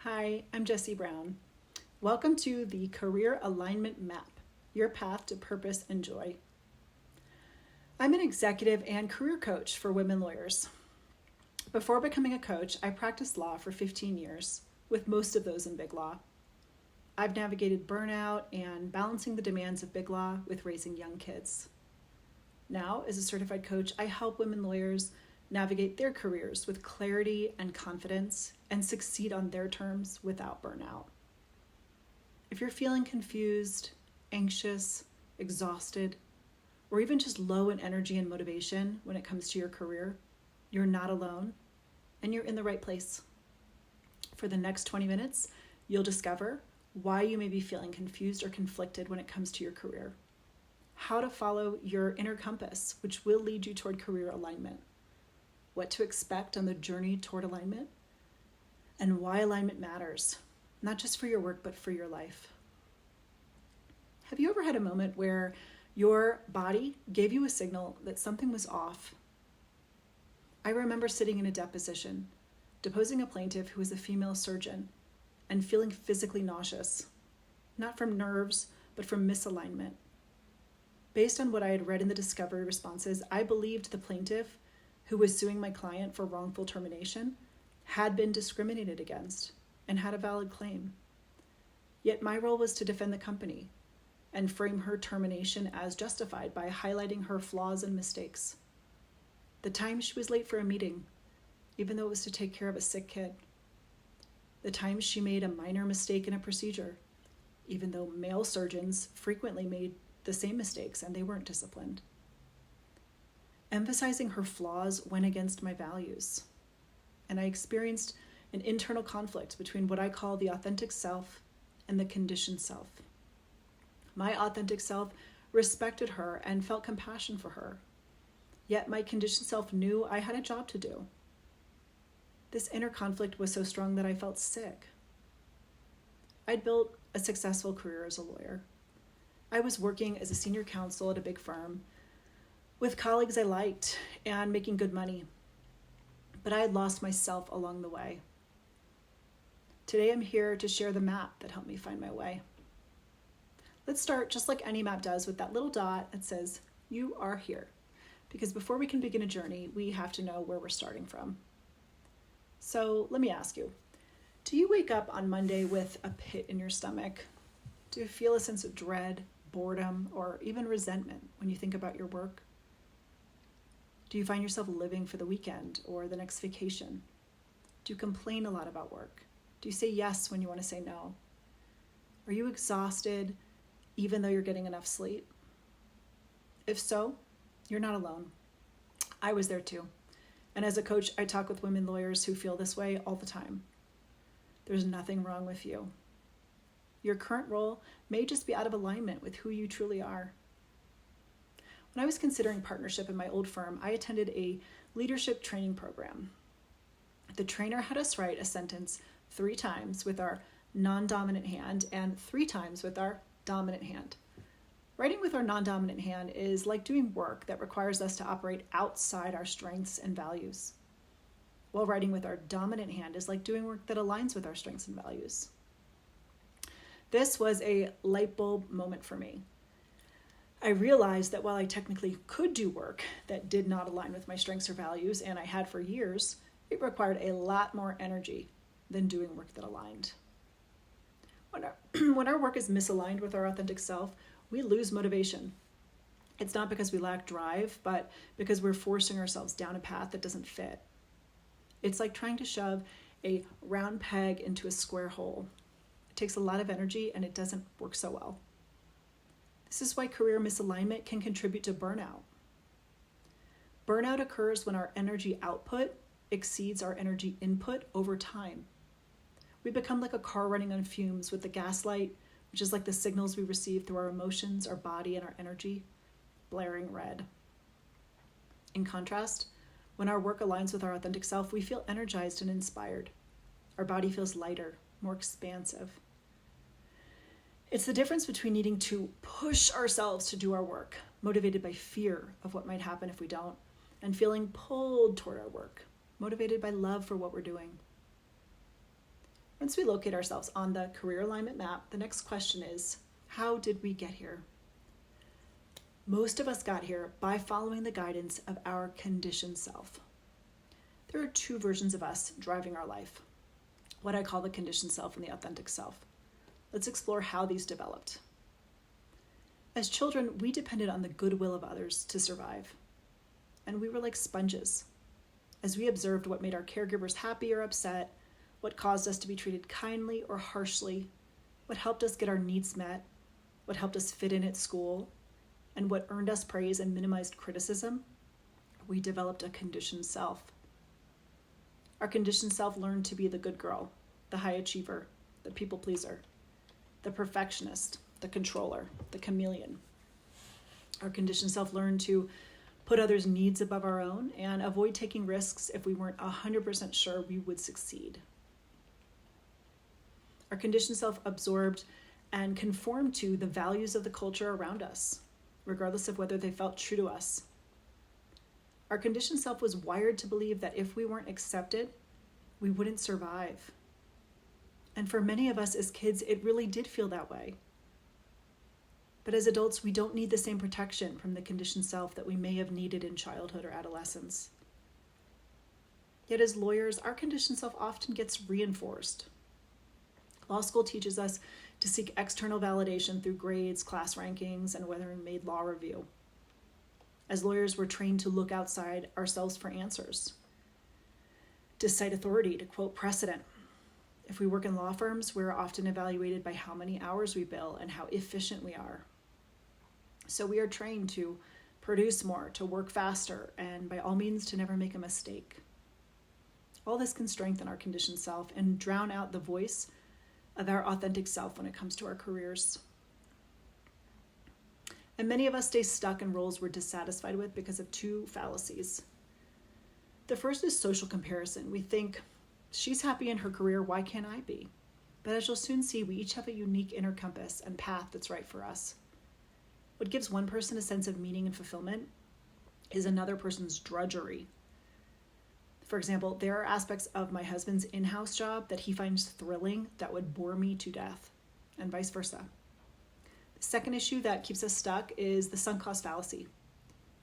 Hi, I'm Jessie Brown. Welcome to the Career Alignment Map, your path to purpose and joy. I'm an executive and career coach for women lawyers. Before becoming a coach, I practiced law for 15 years, with most of those in big law. I've navigated burnout and balancing the demands of big law with raising young kids. Now, as a certified coach, I help women lawyers navigate their careers with clarity and confidence and succeed on their terms without burnout. If you're feeling confused, anxious, exhausted, or even just low in energy and motivation when it comes to your career, you're not alone and you're in the right place. For the next 20 minutes, you'll discover why you may be feeling confused or conflicted when it comes to your career, how to follow your inner compass, which will lead you toward career alignment, what to expect on the journey toward alignment, and why alignment matters, not just for your work, but for your life. Have you ever had a moment where your body gave you a signal that something was off? I remember sitting in a deposition, deposing a plaintiff who was a female surgeon, and feeling physically nauseous, not from nerves, but from misalignment. Based on what I had read in the discovery responses, I believed the plaintiff, who was suing my client for wrongful termination, had been discriminated against and had a valid claim. Yet my role was to defend the company and frame her termination as justified by highlighting her flaws and mistakes. The time she was late for a meeting, even though it was to take care of a sick kid. The time she made a minor mistake in a procedure, even though male surgeons frequently made the same mistakes and they weren't disciplined. Emphasizing her flaws went against my values, and I experienced an internal conflict between what I call the authentic self and the conditioned self. My authentic self respected her and felt compassion for her, yet my conditioned self knew I had a job to do. This inner conflict was so strong that I felt sick. I'd built a successful career as a lawyer. I was working as a senior counsel at a big firm with colleagues I liked and making good money, but I had lost myself along the way. Today I'm here to share the map that helped me find my way. Let's start just like any map does with that little dot that says, you are here. Because before we can begin a journey, we have to know where we're starting from. So let me ask you, do you wake up on Monday with a pit in your stomach? Do you feel a sense of dread, boredom, or even resentment when you think about your work? Do you find yourself living for the weekend or the next vacation? Do you complain a lot about work? Do you say yes when you want to say no? Are you exhausted even though you're getting enough sleep? If so, you're not alone. I was there too. And as a coach, I talk with women lawyers who feel this way all the time. There's nothing wrong with you. Your current role may just be out of alignment with who you truly are. When I was considering partnership in my old firm, I attended a leadership training program. The trainer had us write a sentence 3 times with our non-dominant hand and 3 times with our dominant hand. Writing with our non-dominant hand is like doing work that requires us to operate outside our strengths and values, while writing with our dominant hand is like doing work that aligns with our strengths and values. This was a light bulb moment for me. I realized that while I technically could do work that did not align with my strengths or values, and I had for years, it required a lot more energy than doing work that aligned. When our work is misaligned with our authentic self, we lose motivation. It's not because we lack drive, but because we're forcing ourselves down a path that doesn't fit. It's like trying to shove a round peg into a square hole. It takes a lot of energy and it doesn't work so well. This is why career misalignment can contribute to burnout. Burnout occurs when our energy output exceeds our energy input over time. We become like a car running on fumes with the gas light, which is like the signals we receive through our emotions, our body, and our energy, blaring red. In contrast, when our work aligns with our authentic self, we feel energized and inspired. Our body feels lighter, more expansive. It's the difference between needing to push ourselves to do our work, motivated by fear of what might happen if we don't, and feeling pulled toward our work, motivated by love for what we're doing. One Once we locate ourselves on the career alignment map, the next question is, how did we get here? Most of us got here by following the guidance of our conditioned self. There are two versions of us driving our life, what I call the conditioned self and the authentic self. Let's explore how these developed. As children, we depended on the goodwill of others to survive, and we were like sponges. As we observed what made our caregivers happy or upset, what caused us to be treated kindly or harshly, what helped us get our needs met, what helped us fit in at school, and what earned us praise and minimized criticism, we developed a conditioned self. Our conditioned self learned to be the good girl, the high achiever, the people pleaser, the perfectionist, the controller, the chameleon. Our conditioned self learned to put others' needs above our own and avoid taking risks if we weren't 100% sure we would succeed. Our conditioned self absorbed and conformed to the values of the culture around us, regardless of whether they felt true to us. Our conditioned self was wired to believe that if we weren't accepted, we wouldn't survive. And for many of us as kids, it really did feel that way. But as adults, we don't need the same protection from the conditioned self that we may have needed in childhood or adolescence. Yet as lawyers, our conditioned self often gets reinforced. Law school teaches us to seek external validation through grades, class rankings, and whether we made law review. As lawyers, we're trained to look outside ourselves for answers, to cite authority, to quote precedent. If we work in law firms, we're often evaluated by how many hours we bill and how efficient we are. So we are trained to produce more, to work faster, and by all means to never make a mistake. All this can strengthen our conditioned self and drown out the voice of our authentic self when it comes to our careers. And many of us stay stuck in roles we're dissatisfied with because of two fallacies. The first is social comparison. We think, she's happy in her career, why can't I be? But as you'll soon see, we each have a unique inner compass and path that's right for us. What gives one person a sense of meaning and fulfillment is another person's drudgery. For example, there are aspects of my husband's in-house job that he finds thrilling that would bore me to death, and vice versa. The second issue that keeps us stuck is the sunk cost fallacy.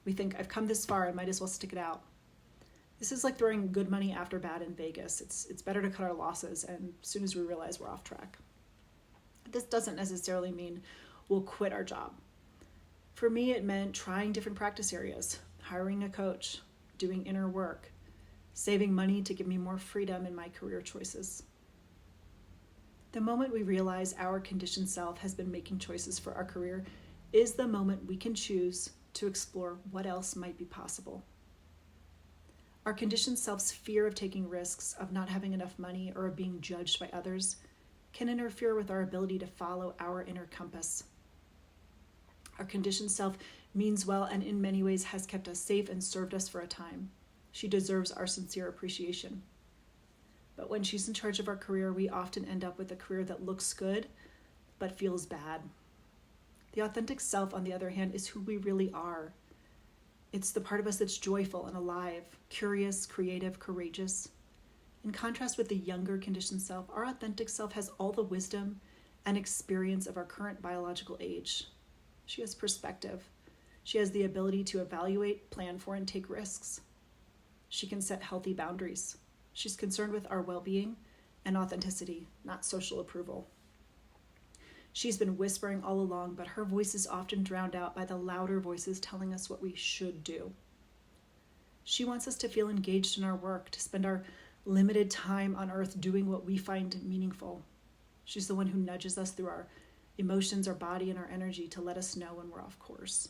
We think, I've come this far, I might as well stick it out. This is like throwing good money after bad in Vegas. It's better to cut our losses, and as soon as we realize we're off track. This doesn't necessarily mean we'll quit our job. For me, it meant trying different practice areas, hiring a coach, doing inner work, saving money to give me more freedom in my career choices. The moment we realize our conditioned self has been making choices for our career is the moment we can choose to explore what else might be possible. Our conditioned self's fear of taking risks, of not having enough money, or of being judged by others can interfere with our ability to follow our inner compass. Our conditioned self means well and in many ways has kept us safe and served us for a time. She deserves our sincere appreciation. But when she's in charge of our career, we often end up with a career that looks good, but feels bad. The authentic self, on the other hand, is who we really are. It's the part of us that's joyful and alive, curious, creative, courageous. In contrast with the younger conditioned self, our authentic self has all the wisdom and experience of our current biological age. She has perspective. She has the ability to evaluate, plan for, and take risks. She can set healthy boundaries. She's concerned with our well-being and authenticity, not social approval. She's been whispering all along, but her voice is often drowned out by the louder voices telling us what we should do. She wants us to feel engaged in our work, to spend our limited time on earth doing what we find meaningful. She's the one who nudges us through our emotions, our body, and our energy to let us know when we're off course.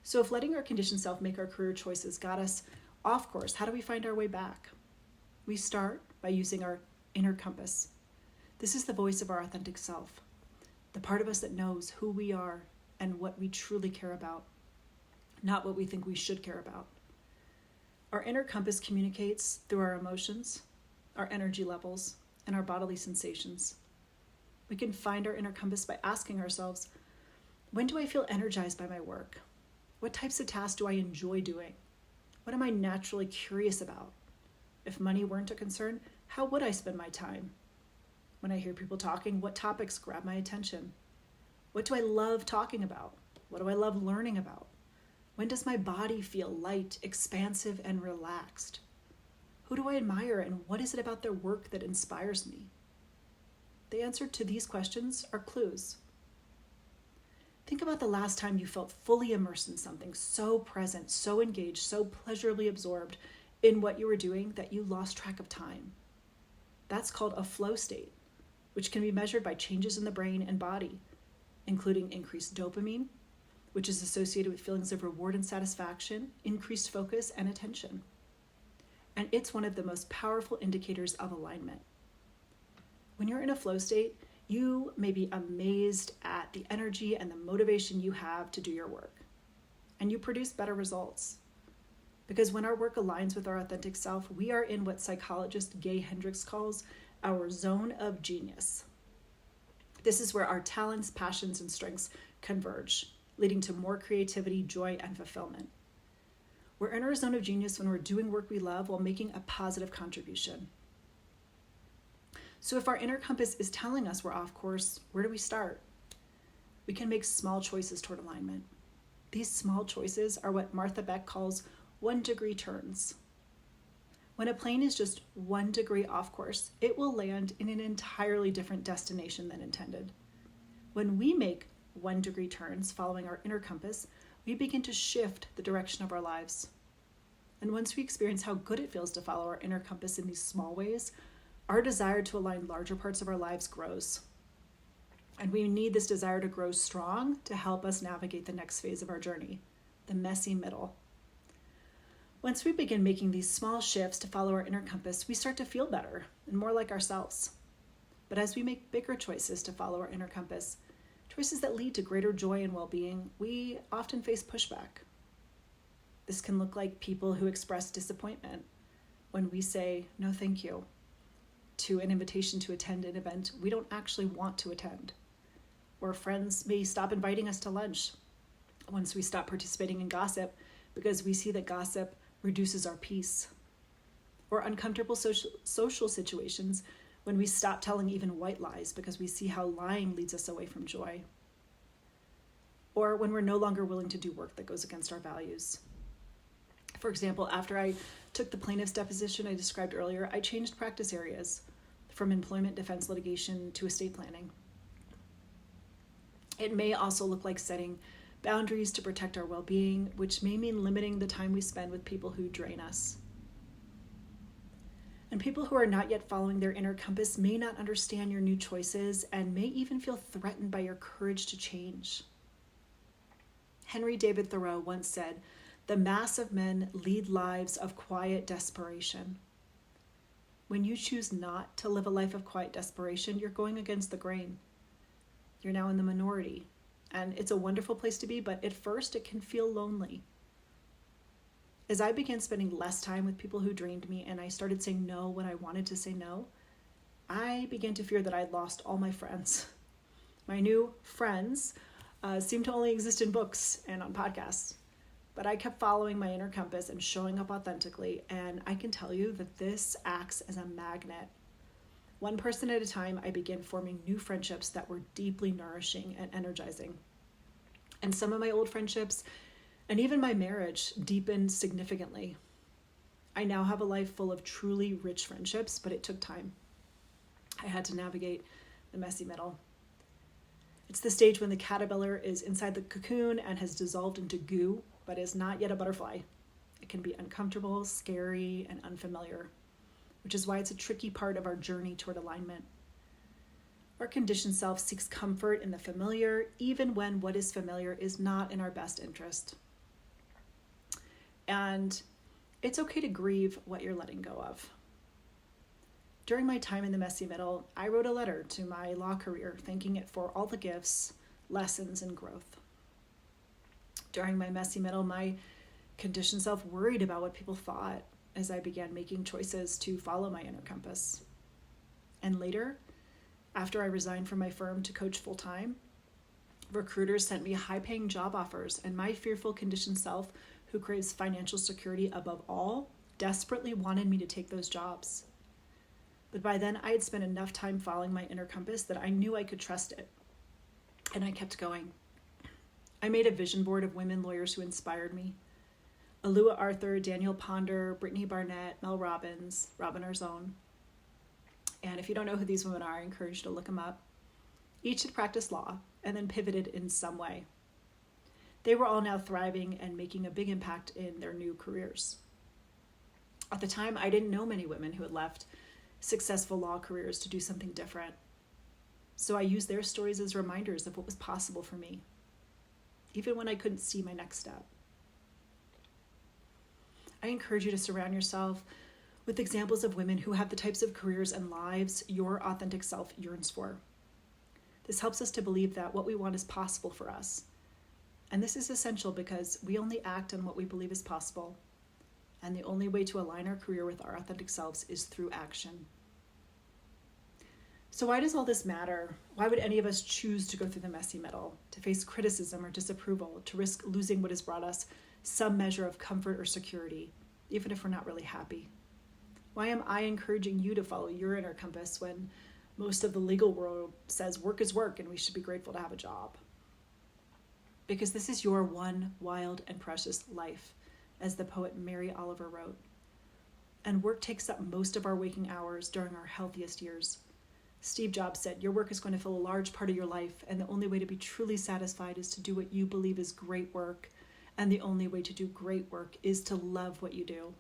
So if letting our conditioned self make our career choices got us off course, how do we find our way back? We start by using our inner compass. This is the voice of our authentic self, the part of us that knows who we are and what we truly care about, not what we think we should care about. Our inner compass communicates through our emotions, our energy levels, and our bodily sensations. We can find our inner compass by asking ourselves, when do I feel energized by my work? What types of tasks do I enjoy doing? What am I naturally curious about? If money weren't a concern, How would I spend my time? When I hear people talking, what topics grab my attention? What do I love talking about? What do I love learning about? When does my body feel light, expansive, and relaxed? Who do I admire, and what is it about their work that inspires me? The answer to these questions are clues. Think about the last time you felt fully immersed in something, so present, so engaged, so pleasurably absorbed in what you were doing that you lost track of time. That's called a flow state, which can be measured by changes in the brain and body, including increased dopamine, which is associated with feelings of reward and satisfaction, increased focus, and attention. And it's one of the most powerful indicators of alignment. When you're in a flow state, you may be amazed at the energy and the motivation you have to do your work, and you produce better results. Because when our work aligns with our authentic self, we are in what psychologist Gay Hendricks calls our zone of genius. This is where our talents, passions, and strengths converge, leading to more creativity, joy, and fulfillment. We're in our zone of genius when we're doing work we love while making a positive contribution. So if our inner compass is telling us we're off course, where do we start? We can make small choices toward alignment. These small choices are what Martha Beck calls 1-degree turns. When a plane is just 1 degree off course, it will land in an entirely different destination than intended. When we make 1-degree turns following our inner compass, we begin to shift the direction of our lives. And once we experience how good it feels to follow our inner compass in these small ways, our desire to align larger parts of our lives grows. And we need this desire to grow strong to help us navigate the next phase of our journey, the messy middle. Once we begin making these small shifts to follow our inner compass, we start to feel better and more like ourselves. But as we make bigger choices to follow our inner compass, choices that lead to greater joy and well-being, we often face pushback. This can look like people who express disappointment when we say, "No, thank you," to an invitation to attend an event we don't actually want to attend. Or friends may stop inviting us to lunch once we stop participating in gossip because we see that gossip reduces our peace. Or uncomfortable social situations when we stop telling even white lies because we see how lying leads us away from joy. Or when we're no longer willing to do work that goes against our values. For example, after I took the plaintiff's deposition I described earlier, I changed practice areas from employment defense litigation to estate planning. It may also look like setting boundaries to protect our well-being, which may mean limiting the time we spend with people who drain us. And people who are not yet following their inner compass may not understand your new choices and may even feel threatened by your courage to change. Henry David Thoreau once said, "The mass of men lead lives of quiet desperation." When you choose not to live a life of quiet desperation, you're going against the grain. You're now in the minority, and it's a wonderful place to be, but at first it can feel lonely. As I began spending less time with people who drained me and I started saying no when I wanted to say no, I began to fear that I'd lost all my friends. My new friends seemed to only exist in books and on podcasts. But I kept following my inner compass and showing up authentically, and I can tell you that this acts as a magnet. One person at a time, I began forming new friendships that were deeply nourishing and energizing. And some of my old friendships, and even my marriage, deepened significantly. I now have a life full of truly rich friendships, but it took time. I had to navigate the messy middle. It's the stage when the caterpillar is inside the cocoon and has dissolved into goo, but is not yet a butterfly. It can be uncomfortable, scary, and unfamiliar, which is why it's a tricky part of our journey toward alignment. Our conditioned self seeks comfort in the familiar, even when what is familiar is not in our best interest. And it's okay to grieve what you're letting go of. During my time in the messy middle, I wrote a letter to my law career, thanking it for all the gifts, lessons, and growth. During my messy middle, my conditioned self worried about what people thought as I began making choices to follow my inner compass. And later, after I resigned from my firm to coach full-time, recruiters sent me high-paying job offers, and my fearful conditioned self, who craves financial security above all, desperately wanted me to take those jobs. But by then, I had spent enough time following my inner compass that I knew I could trust it. And I kept going. I made a vision board of women lawyers who inspired me. Alua Arthur, Daniel Ponder, Brittany Barnett, Mel Robbins, Robin Arzón. And if you don't know who these women are, I encourage you to look them up. Each had practiced law and then pivoted in some way. They were all now thriving and making a big impact in their new careers. At the time, I didn't know many women who had left successful law careers to do something different. So I used their stories as reminders of what was possible for me, even when I couldn't see my next step. I encourage you to surround yourself with examples of women who have the types of careers and lives your authentic self yearns for. This helps us to believe that what we want is possible for us. And this is essential because we only act on what we believe is possible. And the only way to align our career with our authentic selves is through action. So why does all this matter? Why would any of us choose to go through the messy middle, to face criticism or disapproval, to risk losing what has brought us some measure of comfort or security, even if we're not really happy? Why am I encouraging you to follow your inner compass when most of the legal world says work is work and we should be grateful to have a job? Because this is your one wild and precious life, as the poet Mary Oliver wrote. And work takes up most of our waking hours during our healthiest years. Steve Jobs said, your work is going to fill a large part of your life, and the only way to be truly satisfied is to do what you believe is great work, and the only way to do great work is to love what you do.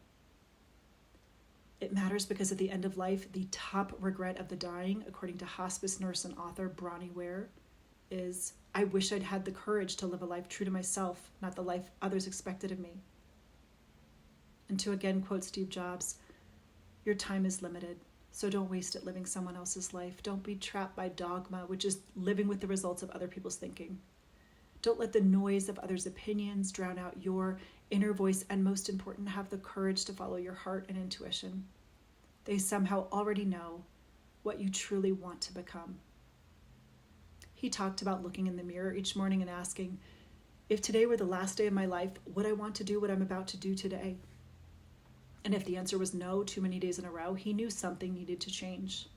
It matters because at the end of life, the top regret of the dying, according to hospice nurse and author Bronnie Ware, is, I wish I'd had the courage to live a life true to myself, not the life others expected of me. And to again quote Steve Jobs, your time is limited, so don't waste it living someone else's life. Don't be trapped by dogma, which is living with the results of other people's thinking. Don't let the noise of others' opinions drown out your inner voice, and most important, have the courage to follow your heart and intuition. They somehow already know what you truly want to become. He talked about looking in the mirror each morning and asking, if today were the last day of my life, would I want to do what I'm about to do today? And if the answer was no too many days in a row, he knew something needed to change.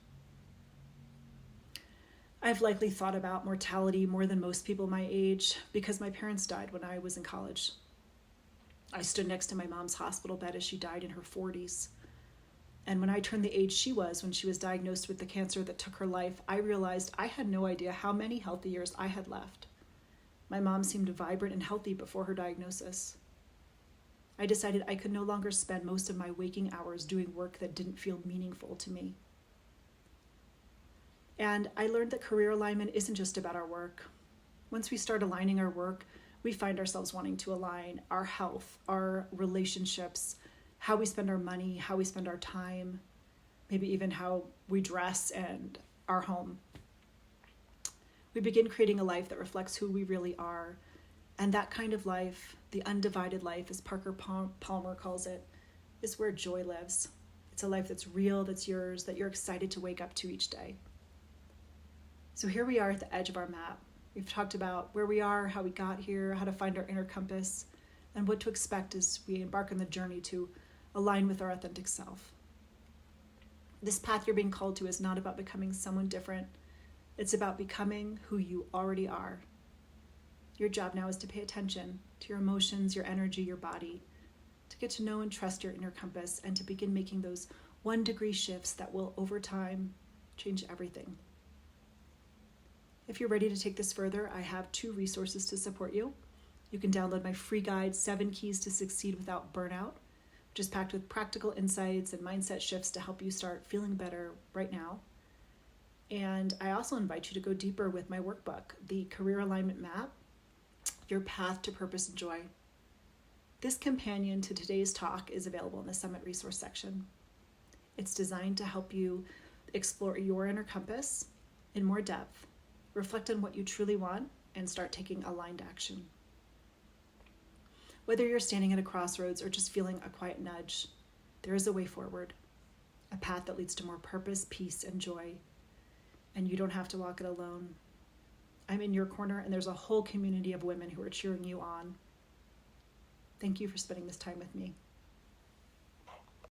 I've likely thought about mortality more than most people my age because my parents died when I was in college. I stood next to my mom's hospital bed as she died in her 40s. And when I turned the age she was when she was diagnosed with the cancer that took her life, I realized I had no idea how many healthy years I had left. My mom seemed vibrant and healthy before her diagnosis. I decided I could no longer spend most of my waking hours doing work that didn't feel meaningful to me. And I learned that career alignment isn't just about our work. Once we start aligning our work, we find ourselves wanting to align our health, our relationships, how we spend our money, how we spend our time, maybe even how we dress and our home. We begin creating a life that reflects who we really are. And that kind of life, the undivided life, as Parker Palmer calls it, is where joy lives. It's a life that's real, that's yours, that you're excited to wake up to each day. So here we are at the edge of our map. We've talked about where we are, how we got here, how to find our inner compass, and what to expect as we embark on the journey to align with our authentic self. This path you're being called to is not about becoming someone different. It's about becoming who you already are. Your job now is to pay attention to your emotions, your energy, your body, to get to know and trust your inner compass, and to begin making those 1-degree shifts that will, over time, change everything. If you're ready to take this further, I have 2 resources to support you. You can download my free guide, 7 Keys to Succeed Without Burnout, which is packed with practical insights and mindset shifts to help you start feeling better right now. And I also invite you to go deeper with my workbook, the Career Alignment Map, Your Path to Purpose and Joy. This companion to today's talk is available in the Summit resource section. It's designed to help you explore your inner compass in more depth, reflect on what you truly want, and start taking aligned action. Whether you're standing at a crossroads or just feeling a quiet nudge, there is a way forward, a path that leads to more purpose, peace, and joy. And you don't have to walk it alone. I'm in your corner, and there's a whole community of women who are cheering you on. Thank you for spending this time with me.